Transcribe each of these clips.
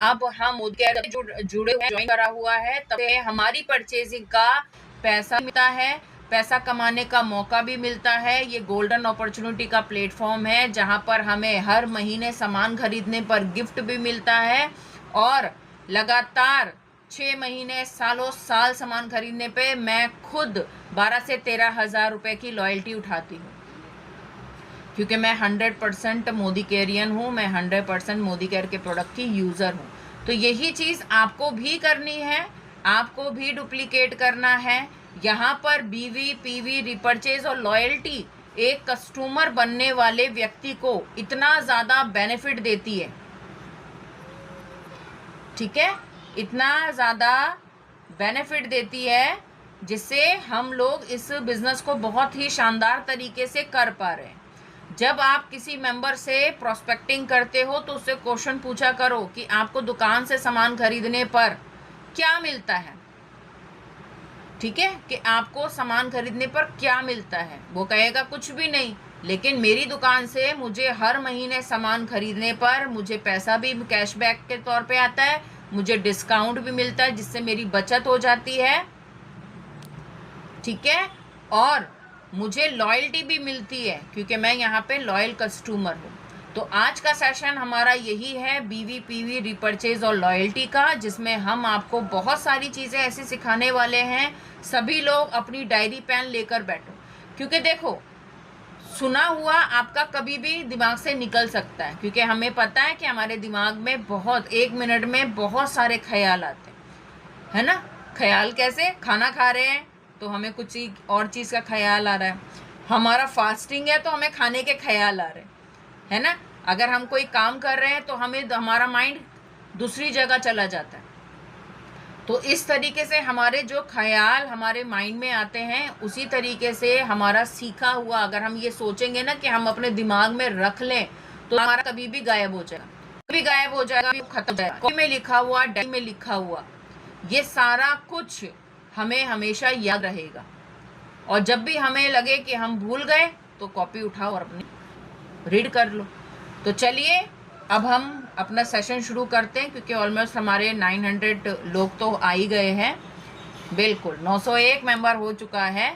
अब हम मोदी केयर जुड़े हुए ज्वाइन करा हुआ है, तब से हमारी परचेजिंग का पैसा मिलता है, पैसा कमाने का मौका भी मिलता है। ये गोल्डन अपॉर्चुनिटी का प्लेटफॉर्म है जहां पर हमें हर महीने सामान खरीदने पर गिफ्ट भी मिलता है और लगातार 6 महीने सालों साल सामान खरीदने पे मैं खुद 12 से 13 हज़ार रुपए की लॉयल्टी उठाती हूँ, क्योंकि मैं 100% मोदी केयरियन हूँ, मैं 100% मोदी केयर के प्रोडक्ट की यूज़र हूँ। तो यही चीज़ आपको भी करनी है, आपको भी डुप्लीकेट करना है। यहाँ पर बीवी पीवी रिपर्चेज और लॉयल्टी एक कस्टमर बनने वाले व्यक्ति को इतना ज़्यादा बेनिफिट देती है, ठीक है, इतना ज़्यादा बेनिफिट देती है जिससे हम लोग इस बिज़नेस को बहुत ही शानदार तरीके से कर पा रहे हैं। जब आप किसी मेंबर से प्रोस्पेक्टिंग करते हो तो उससे क्वेश्चन पूछा करो कि आपको दुकान से सामान खरीदने पर क्या मिलता है, ठीक है, कि आपको सामान खरीदने पर क्या मिलता है। वो कहेगा कुछ भी नहीं, लेकिन मेरी दुकान से मुझे हर महीने सामान खरीदने पर मुझे पैसा भी कैशबैक के तौर पे आता है, मुझे डिस्काउंट भी मिलता है जिससे मेरी बचत हो जाती है, ठीक है, और मुझे लॉयल्टी भी मिलती है क्योंकि मैं यहाँ पे लॉयल कस्टमर हूँ। तो आज का सेशन हमारा यही है, बीवी पीवी रिपर्चेज और लॉयल्टी का, जिसमें हम आपको बहुत सारी चीज़ें ऐसी सिखाने वाले हैं। सभी लोग अपनी डायरी पेन लेकर बैठो, क्योंकि देखो सुना हुआ आपका कभी भी दिमाग से निकल सकता है, क्योंकि हमें पता है कि हमारे दिमाग में बहुत 1 मिनट में बहुत सारे ख्याल आते हैं, है ना। ख्याल कैसे, खाना खा रहे हैं तो हमें कुछ और चीज़ का ख्याल आ रहा है, हमारा फास्टिंग है तो हमें खाने के ख्याल आ रहे हैं, है ना। अगर हम कोई काम कर रहे हैं तो हमारा माइंड दूसरी जगह चला जाता है। तो इस तरीके से हमारे जो ख्याल हमारे माइंड में आते हैं, उसी तरीके से हमारा सीखा हुआ अगर हम ये सोचेंगे ना कि हम अपने दिमाग में रख लें तो हमारा कभी भी गायब हो जाएगा, कभी गायब हो जाएगा, खत्म हो जाएगा। कॉपी में लिखा हुआ, डायरी में लिखा हुआ, ये सारा कुछ हमें हमेशा याद रहेगा। और जब भी हमें लगे कि हम भूल गए तो कॉपी उठाओ और अपनी रीड कर लो। तो चलिए अब हम अपना सेशन शुरू करते हैं, क्योंकि ऑलमोस्ट हमारे 900 लोग तो आ ही गए हैं, बिल्कुल 901 मेंबर हो चुका है।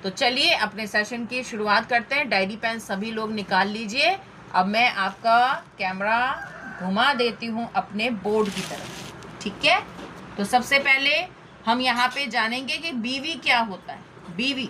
तो चलिए अपने सेशन की शुरुआत करते हैं। डायरी पेन सभी लोग निकाल लीजिए। अब मैं आपका कैमरा घुमा देती हूँ अपने बोर्ड की तरफ, ठीक है। तो सबसे पहले हम यहाँ पे जानेंगे कि बीवी क्या होता है। बीवी